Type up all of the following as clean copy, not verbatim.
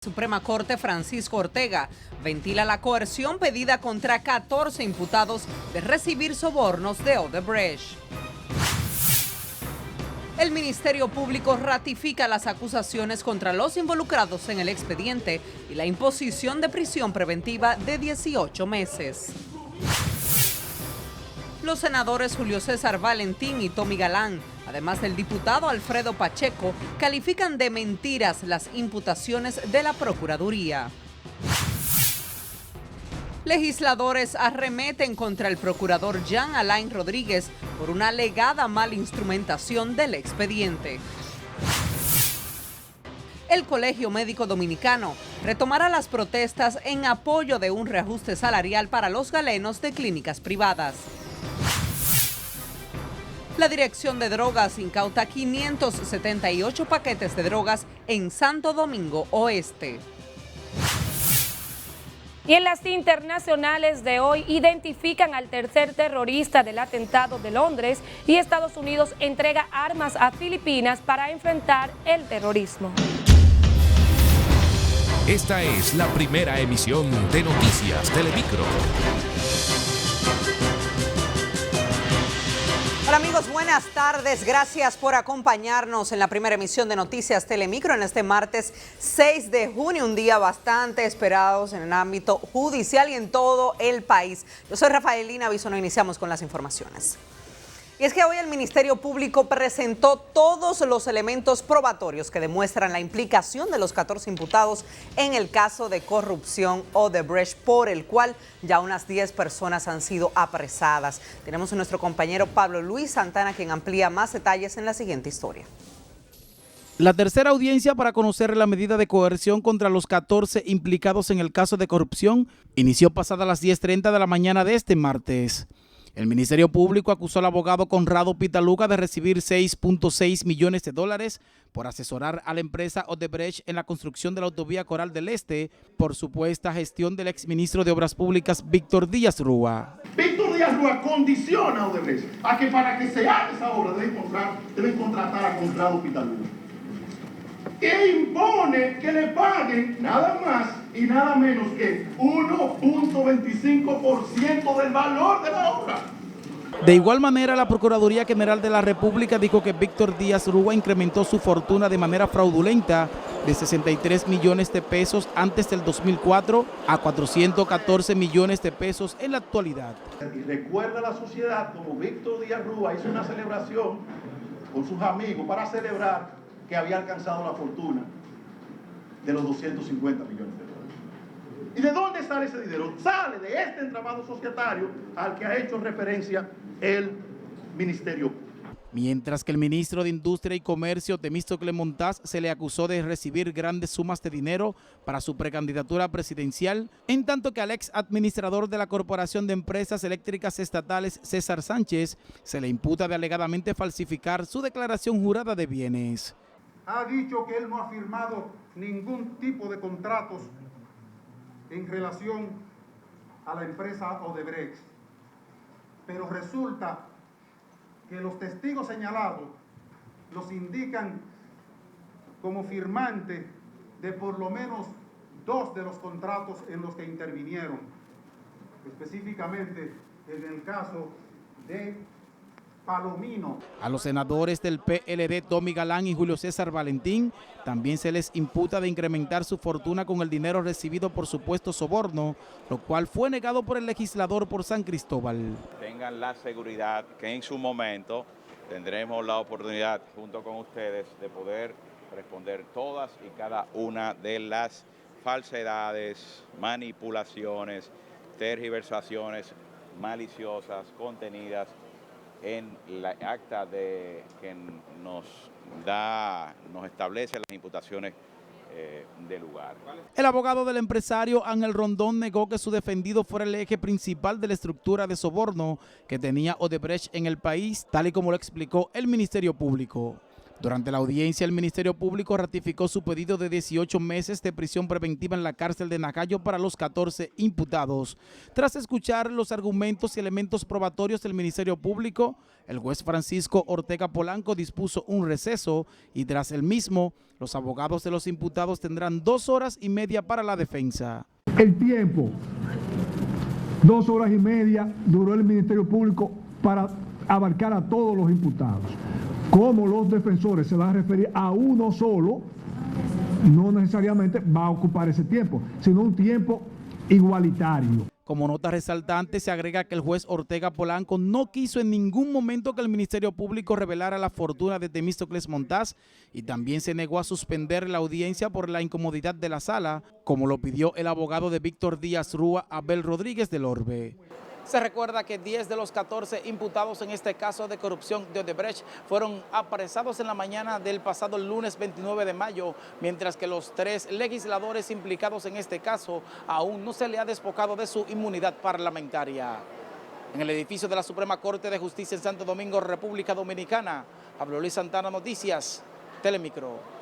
Suprema Corte Francisco Ortega ventila la coerción pedida contra 14 imputados de recibir sobornos de Odebrecht. El Ministerio Público ratifica las acusaciones contra los involucrados en el expediente y la imposición de prisión preventiva de 18 meses. Los senadores Julio César Valentín y Tommy Galán, además del diputado Alfredo Pacheco, califican de mentiras las imputaciones de la Procuraduría. Legisladores arremeten contra el procurador Jean Alain Rodríguez por una alegada mala instrumentación del expediente. El Colegio Médico Dominicano retomará las protestas en apoyo de un reajuste salarial para los galenos de clínicas privadas. La Dirección de Drogas incauta 578 paquetes de drogas en Santo Domingo Oeste. Y en las internacionales de hoy identifican al tercer terrorista del atentado de Londres y Estados Unidos entrega armas a Filipinas para enfrentar el terrorismo. Esta es la primera emisión de Noticias Telemicro. Hola amigos, buenas tardes. Gracias por acompañarnos en la primera emisión de Noticias Telemicro en este martes 6 de junio, un día bastante esperado en el ámbito judicial y en todo el país. Yo soy Rafaelina Bisono, iniciamos con las informaciones. Y es que hoy el Ministerio Público presentó todos los elementos probatorios que demuestran la implicación de los 14 imputados en el caso de corrupción Odebrecht, por el cual ya unas 10 personas han sido apresadas. Tenemos a nuestro compañero Pablo Luis Santana, quien amplía más detalles en la siguiente historia. La tercera audiencia para conocer la medida de coerción contra los 14 implicados en el caso de corrupción inició pasadas las 10:30 de la mañana de este martes. El Ministerio Público acusó al abogado Conrado Pitaluga de recibir $6.6 millones por asesorar a la empresa Odebrecht en la construcción de la autovía Coral del Este por supuesta gestión del exministro de Obras Públicas Víctor Díaz Rúa. Víctor Díaz Rúa condiciona a Odebrecht a que para que se haga esa obra deben contratar a Conrado Pitaluga. E impone que le paguen nada más y nada menos que 1.25% del valor de la obra. De igual manera, la Procuraduría General de la República dijo que Víctor Díaz Rúa incrementó su fortuna de manera fraudulenta de 63 millones de pesos antes del 2004 a 414 millones de pesos en la actualidad. Y recuerda a la sociedad como Víctor Díaz Rúa hizo una celebración con sus amigos para celebrar que había alcanzado la fortuna de los 250 millones de dólares. ¿Y de dónde sale ese dinero? Sale de este entramado societario al que ha hecho referencia el Ministerio. Mientras que el ministro de Industria y Comercio, Temístocle Montaz, se le acusó de recibir grandes sumas de dinero para su precandidatura presidencial, en tanto que al ex administrador de la Corporación de Empresas Eléctricas Estatales, César Sánchez, se le imputa de alegadamente falsificar su declaración jurada de bienes. Ha dicho que él no ha firmado ningún tipo de contratos en relación a la empresa Odebrecht. Pero resulta que los testigos señalados los indican como firmantes de por lo menos 2 de los contratos en los que intervinieron, específicamente en el caso de Palomino. A los senadores del PLD, Tommy Galán y Julio César Valentín, también se les imputa de incrementar su fortuna con el dinero recibido por supuesto soborno, lo cual fue negado por el legislador por San Cristóbal. Tengan la seguridad que en su momento tendremos la oportunidad junto con ustedes de poder responder todas y cada una de las falsedades, manipulaciones, tergiversaciones maliciosas contenidas en la acta que nos establece las imputaciones de lugar. El abogado del empresario Ángel Rondón negó que su defendido fuera el eje principal de la estructura de soborno que tenía Odebrecht en el país, tal y como lo explicó el Ministerio Público. Durante la audiencia, el Ministerio Público ratificó su pedido de 18 meses de prisión preventiva en la cárcel de Nacayo para los 14 imputados. Tras escuchar los argumentos y elementos probatorios del Ministerio Público, el juez Francisco Ortega Polanco dispuso un receso y tras el mismo, los abogados de los imputados tendrán 2 horas y media para la defensa. El tiempo, 2 horas y media duró el Ministerio Público para abarcar a todos los imputados. Como los defensores se van a referir a uno solo, no necesariamente va a ocupar ese tiempo, sino un tiempo igualitario. Como nota resaltante, se agrega que el juez Ortega Polanco no quiso en ningún momento que el Ministerio Público revelara la fortuna de Temístocles Montaz y también se negó a suspender la audiencia por la incomodidad de la sala, como lo pidió el abogado de Víctor Díaz Rúa, Abel Rodríguez del Orbe. Se recuerda que 10 de los 14 imputados en este caso de corrupción de Odebrecht fueron apresados en la mañana del pasado lunes 29 de mayo, mientras que los 3 legisladores implicados en este caso aún no se le ha despojado de su inmunidad parlamentaria. En el edificio de la Suprema Corte de Justicia en Santo Domingo, República Dominicana, Pablo Luis Santana, Noticias, Telemicro.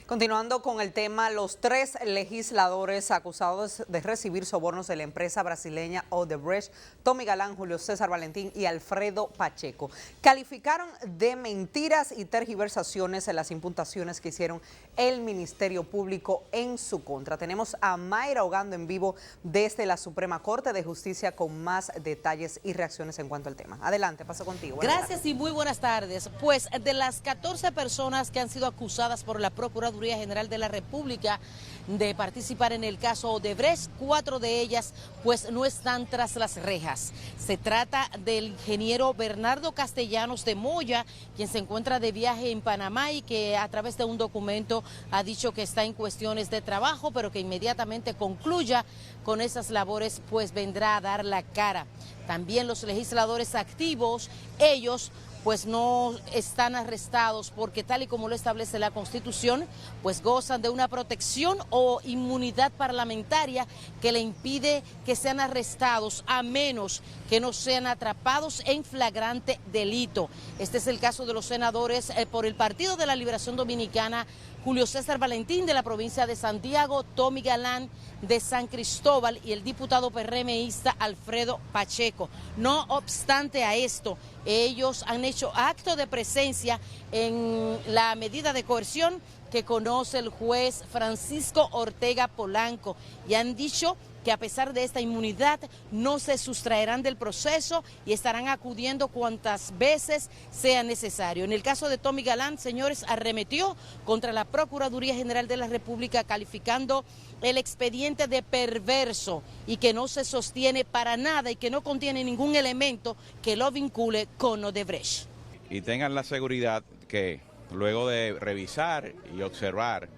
Continuando con el tema, los 3 legisladores acusados de recibir sobornos de la empresa brasileña Odebrecht, Tommy Galán, Julio César Valentín y Alfredo Pacheco, calificaron de mentiras y tergiversaciones en las imputaciones que hicieron el Ministerio Público en su contra. Tenemos a Mayra Ogando en vivo desde la Suprema Corte de Justicia con más detalles y reacciones en cuanto al tema. Adelante, paso contigo. Gracias y muy buenas tardes. Pues de las 14 personas que han sido acusadas por la Procuraduría General de la República de participar en el caso Odebrecht, 4 de ellas pues no están tras las rejas. Se trata del ingeniero Bernardo Castellanos de Moya, quien se encuentra de viaje en Panamá y que a través de un documento ha dicho que está en cuestiones de trabajo, pero que inmediatamente concluya con esas labores pues vendrá a dar la cara. También los legisladores activos, ellos pues no están arrestados porque tal y como lo establece la Constitución, pues gozan de una protección o inmunidad parlamentaria que le impide que sean arrestados a menos que no sean atrapados en flagrante delito. Este es el caso de los senadores por el Partido de la Liberación Dominicana, Julio César Valentín de la provincia de Santiago, Tommy Galán de San Cristóbal y el diputado PRMista Alfredo Pacheco. No obstante a esto, ellos han hecho acto de presencia en la medida de coerción que conoce el juez Francisco Ortega Polanco y han dicho que a pesar de esta inmunidad no se sustraerán del proceso y estarán acudiendo cuantas veces sea necesario. En el caso de Tommy Galán, señores, arremetió contra la Procuraduría General de la República calificando el expediente de perverso y que no se sostiene para nada y que no contiene ningún elemento que lo vincule con Odebrecht. Y tengan la seguridad que luego de revisar y observar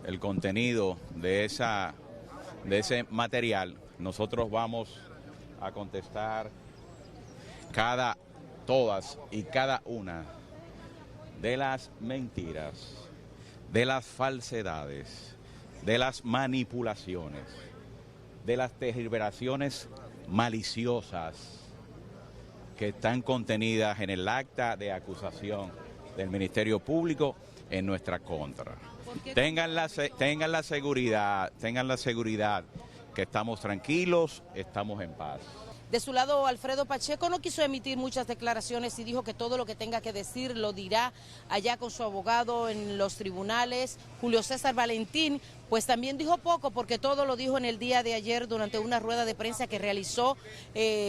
el contenido de ese material, nosotros vamos a contestar todas y cada una de las mentiras, de las falsedades, de las manipulaciones, de las tergiversaciones maliciosas que están contenidas en el acta de acusación del Ministerio Público en nuestra contra. Tengan la seguridad que estamos tranquilos, estamos en paz. De su lado, Alfredo Pacheco no quiso emitir muchas declaraciones y dijo que todo lo que tenga que decir lo dirá allá con su abogado en los tribunales. Julio César Valentín, pues también dijo poco porque todo lo dijo en el día de ayer durante una rueda de prensa que realizó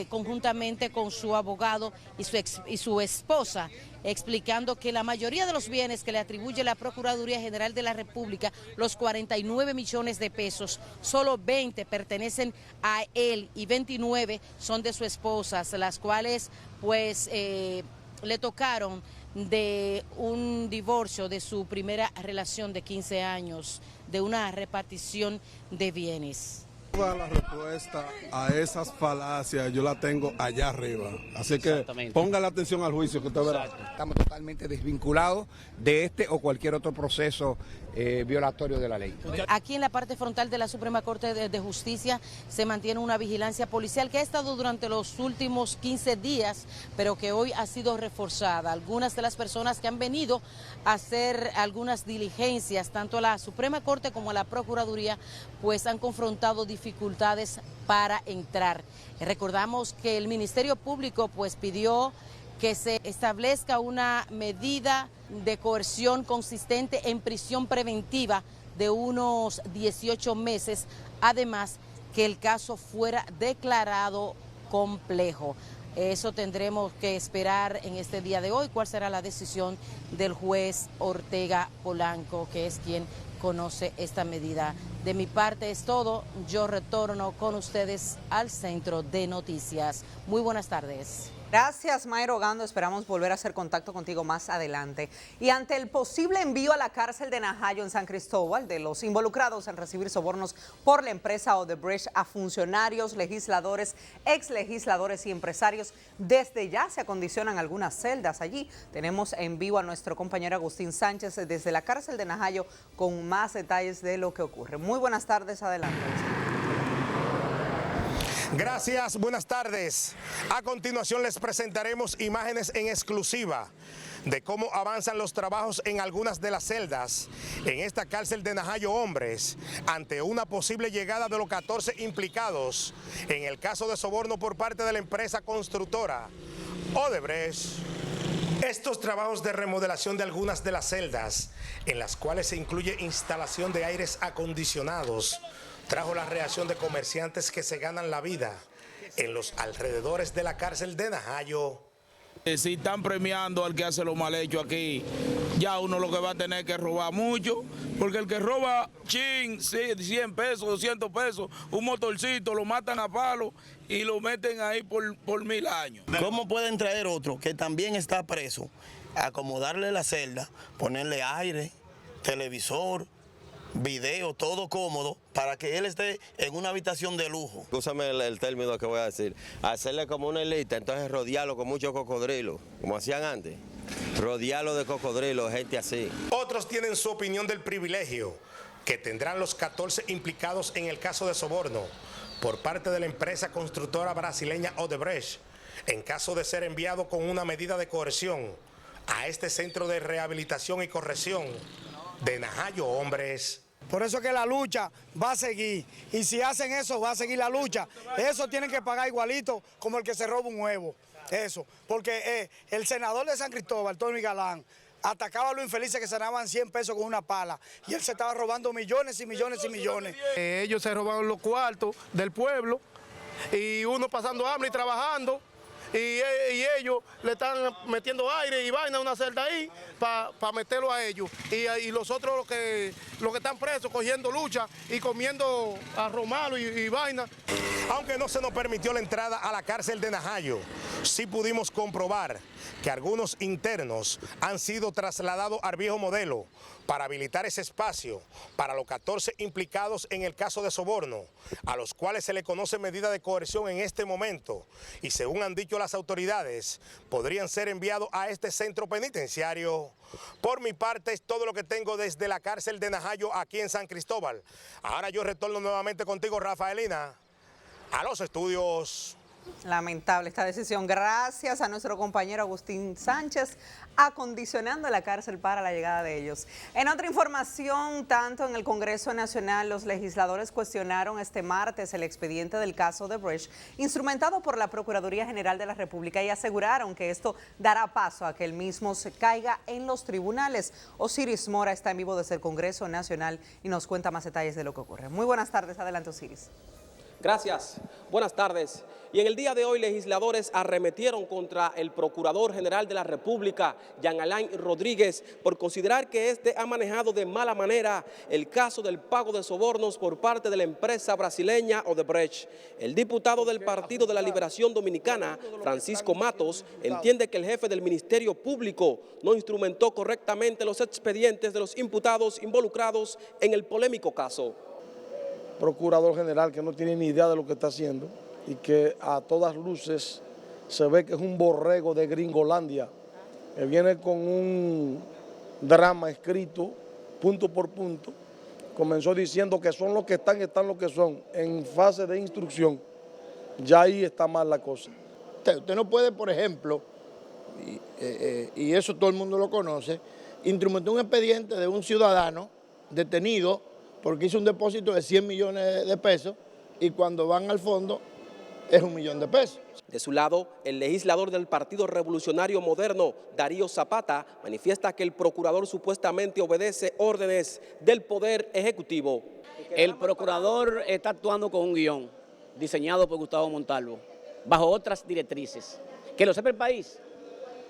conjuntamente con su abogado y su esposa, explicando que la mayoría de los bienes que le atribuye la Procuraduría General de la República, los 49 millones de pesos, solo 20 pertenecen a él y 29 son de su esposa, las cuales pues le tocaron de un divorcio de su primera relación de 15 años, de una repartición de bienes. toda la respuesta a esas falacias yo la tengo allá arriba. Así que ponga la atención al juicio que usted verá. Estamos totalmente desvinculados de este o cualquier otro proceso violatorio de la ley. Aquí en la parte frontal de la Suprema Corte de Justicia se mantiene una vigilancia policial que ha estado durante los últimos 15 días, pero que hoy ha sido reforzada. Algunas de las personas que han venido a hacer algunas diligencias, tanto a la Suprema Corte como a la Procuraduría, pues han confrontado dificultades para entrar. Recordamos que el Ministerio Público pues pidió que se establezca una medida de coerción consistente en prisión preventiva de unos 18 meses, además que el caso fuera declarado complejo. Eso tendremos que esperar en este día de hoy, cuál será la decisión del juez Ortega Polanco, que es quien conoce esta medida. De mi parte es todo, yo retorno con ustedes al Centro de Noticias. Muy buenas tardes. Gracias, Mayra Ogando. Esperamos volver a hacer contacto contigo más adelante. Y ante el posible envío a la cárcel de Najayo en San Cristóbal de los involucrados en recibir sobornos por la empresa Odebrecht a funcionarios, legisladores, exlegisladores y empresarios, desde ya se acondicionan algunas celdas allí. Tenemos en vivo a nuestro compañero Agustín Sánchez desde la cárcel de Najayo con más detalles de lo que ocurre. Muy buenas tardes, adelante. Gracias, buenas tardes. A continuación les presentaremos imágenes en exclusiva de cómo avanzan los trabajos en algunas de las celdas en esta cárcel de Najayo Hombres ante una posible llegada de los 14 implicados en el caso de soborno por parte de la empresa constructora Odebrecht. Estos trabajos de remodelación de algunas de las celdas, en las cuales se incluye instalación de aires acondicionados, trajo la reacción de comerciantes que se ganan la vida en los alrededores de la cárcel de Najayo. Si están premiando al que hace lo mal hecho aquí, ya uno lo que va a tener que robar mucho, porque el que roba 100 pesos, 200 pesos, un motorcito, lo matan a palo y lo meten ahí por 1000 años. ¿Cómo pueden traer otro que también está preso, acomodarle la celda, ponerle aire, televisor, video, todo cómodo, para que él esté en una habitación de lujo? Escúchame el término que voy a decir. Hacerle como una elita, entonces rodearlo con muchos cocodrilos, como hacían antes. Rodearlo de cocodrilos, gente así. Otros tienen su opinión del privilegio que tendrán los 14 implicados en el caso de soborno por parte de la empresa constructora brasileña Odebrecht, en caso de ser enviado con una medida de coerción a este centro de rehabilitación y corrección de Najayo Hombres. Por eso que la lucha va a seguir, y si hacen eso va a seguir la lucha. Eso tienen que pagar igualito como el que se roba un huevo, eso, porque el senador de San Cristóbal, Tony Galán, atacaba a los infelices que se ganaban 100 pesos con una pala, y él se estaba robando millones y millones y millones. Ellos se robaron los cuartos del pueblo, y uno pasando hambre y trabajando, y ellos le están metiendo aire y vaina a una celda ahí para meterlo a ellos. Y los otros, los que están presos, cogiendo lucha y comiendo arroz malo y vaina. Aunque no se nos permitió la entrada a la cárcel de Najayo, sí pudimos comprobar que algunos internos han sido trasladados al viejo modelo para habilitar ese espacio para los 14 implicados en el caso de soborno, a los cuales se le conoce medida de coerción en este momento, y según han dicho las autoridades, podrían ser enviados a este centro penitenciario. Por mi parte es todo lo que tengo desde la cárcel de Najayo aquí en San Cristóbal. Ahora yo retorno nuevamente contigo, Rafaelina, a los estudios. Lamentable esta decisión. Gracias a nuestro compañero Agustín Sánchez, acondicionando la cárcel para la llegada de ellos. En otra información, tanto en el Congreso Nacional, los legisladores cuestionaron este martes el expediente del caso Odebrecht, instrumentado por la Procuraduría General de la República, y aseguraron que esto dará paso a que el mismo se caiga en los tribunales. Osiris Mora está en vivo desde el Congreso Nacional y nos cuenta más detalles de lo que ocurre. Muy buenas tardes, adelante Osiris. Gracias, buenas tardes. Y en el día de hoy, legisladores arremetieron contra el Procurador General de la República, Jean Alain Rodríguez, por considerar que este ha manejado de mala manera el caso del pago de sobornos por parte de la empresa brasileña Odebrecht. El diputado del Partido de la Liberación Dominicana, Francisco Matos, entiende que el jefe del Ministerio Público no instrumentó correctamente los expedientes de los imputados involucrados en el polémico caso. procurador general que no tiene ni idea de lo que está haciendo y que a todas luces se ve que es un borrego de Gringolandia, que viene con un drama escrito punto por punto. Comenzó diciendo que son los que están los que son, en fase de instrucción. Ya ahí está mal la cosa. Usted no puede, por ejemplo, y eso todo el mundo lo conoce, instrumentar un expediente de un ciudadano detenido porque hizo un depósito de 100 millones de pesos y cuando van al fondo es 1 millón de pesos. De su lado, el legislador del Partido Revolucionario Moderno, Darío Zapata, manifiesta que el procurador supuestamente obedece órdenes del Poder Ejecutivo. El procurador está actuando con un guión diseñado por Gustavo Montalvo, bajo otras directrices. Que lo sepa el país.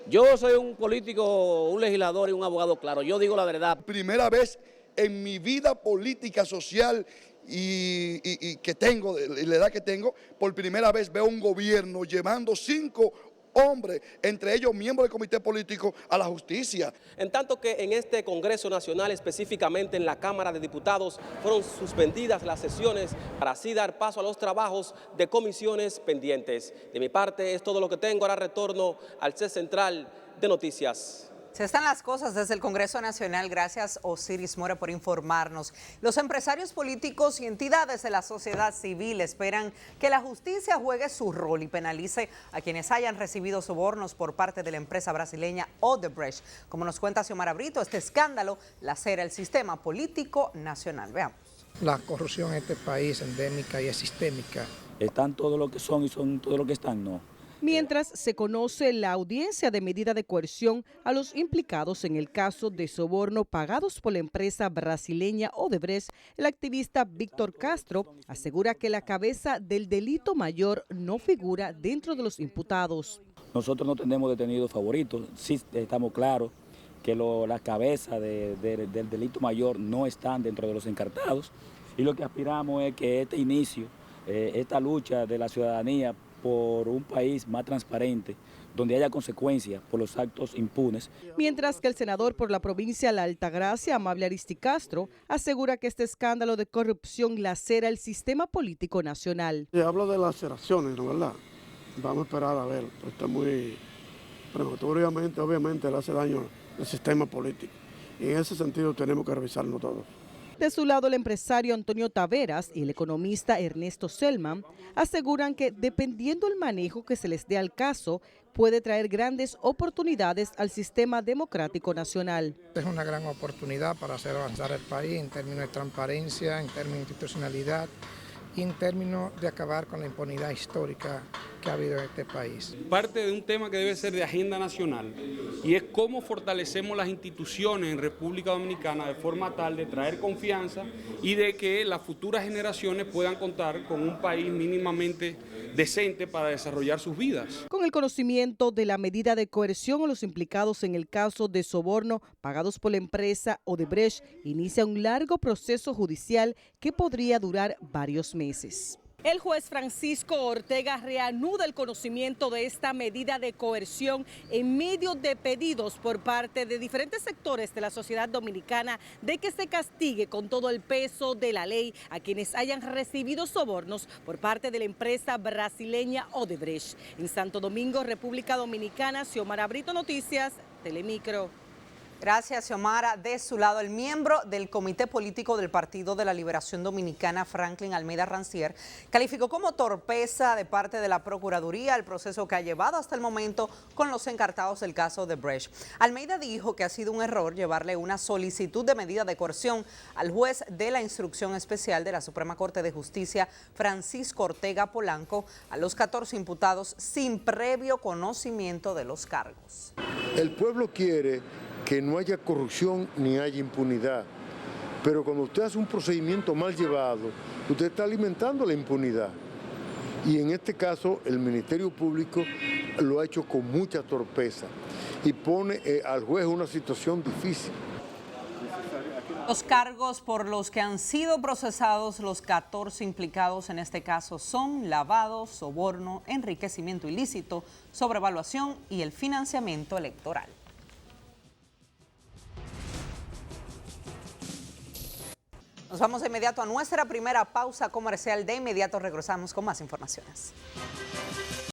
Yo soy un político, un legislador y un abogado claro. Yo digo la verdad. Primera vez en mi vida política, social y que tengo, la edad que tengo, por primera vez veo un gobierno llevando 5 hombres, entre ellos miembros del comité político, a la justicia. En tanto que en este Congreso Nacional, específicamente en la Cámara de Diputados, fueron suspendidas las sesiones para así dar paso a los trabajos de comisiones pendientes. De mi parte es todo lo que tengo. Ahora retorno al set central de noticias. Se están las cosas desde el Congreso Nacional. Gracias, Osiris Mora, por informarnos. Los empresarios políticos y entidades de la sociedad civil esperan que la justicia juegue su rol y penalice a quienes hayan recibido sobornos por parte de la empresa brasileña Odebrecht. Como nos cuenta Xiomara Brito, este escándalo lacera el sistema político nacional. Veamos. La corrupción en este país es endémica y es sistémica. ¿Están todo lo que son y son todo lo que están? No. Mientras se conoce la audiencia de medida de coerción a los implicados en el caso de soborno pagados por la empresa brasileña Odebrecht, el activista Víctor Castro asegura que la cabeza del delito mayor no figura dentro de los imputados. Nosotros no tenemos detenidos favoritos, sí estamos claros que las cabezas del delito mayor no están dentro de los encartados y lo que aspiramos es que este inicio, esta lucha de la ciudadanía por un país más transparente, donde haya consecuencias por los actos impunes. Mientras que el senador por la provincia de La Altagracia, Amable Aristi Castro, asegura que este escándalo de corrupción lacera el sistema político nacional. Se habla de laceraciones, ¿no, verdad? Vamos a esperar a ver, pues está muy prematuro, obviamente le hace daño al sistema político. Y en ese sentido tenemos que revisarlo todo. De su lado, el empresario Antonio Taveras y el economista Ernesto Selman aseguran que dependiendo del manejo que se les dé al caso, puede traer grandes oportunidades al sistema democrático nacional. Es una gran oportunidad para hacer avanzar el país en términos de transparencia, en términos de institucionalidad y en términos de acabar con la impunidad histórica que ha habido en este país. Parte de un tema que debe ser de agenda nacional y es cómo fortalecemos las instituciones en República Dominicana de forma tal de traer confianza y de que las futuras generaciones puedan contar con un país mínimamente decente para desarrollar sus vidas. Con el conocimiento de la medida de coerción a los implicados en el caso de soborno pagados por la empresa Odebrecht, inicia un largo proceso judicial que podría durar varios meses. El juez Francisco Ortega reanuda el conocimiento de esta medida de coerción en medio de pedidos por parte de diferentes sectores de la sociedad dominicana de que se castigue con todo el peso de la ley a quienes hayan recibido sobornos por parte de la empresa brasileña Odebrecht. En Santo Domingo, República Dominicana, Xiomara Brito, Noticias, Telemicro. Gracias, Xiomara. De su lado, el miembro del Comité Político del Partido de la Liberación Dominicana, Franklin Almeida Rancier, calificó como torpeza de parte de la Procuraduría el proceso que ha llevado hasta el momento con los encartados del caso Odebrecht. Almeida dijo que ha sido un error llevarle una solicitud de medida de coerción al juez de la Instrucción Especial de la Suprema Corte de Justicia, Francisco Ortega Polanco, a los 14 imputados sin previo conocimiento de los cargos. El pueblo quiere que no haya corrupción ni haya impunidad. Pero cuando usted hace un procedimiento mal llevado, usted está alimentando la impunidad. Y en este caso, el Ministerio Público lo ha hecho con mucha torpeza y pone al juez en una situación difícil. Los cargos por los que han sido procesados los 14 implicados en este caso son lavado, soborno, enriquecimiento ilícito, sobrevaluación y el financiamiento electoral. Nos vamos de inmediato a nuestra primera pausa comercial. De inmediato regresamos con más informaciones.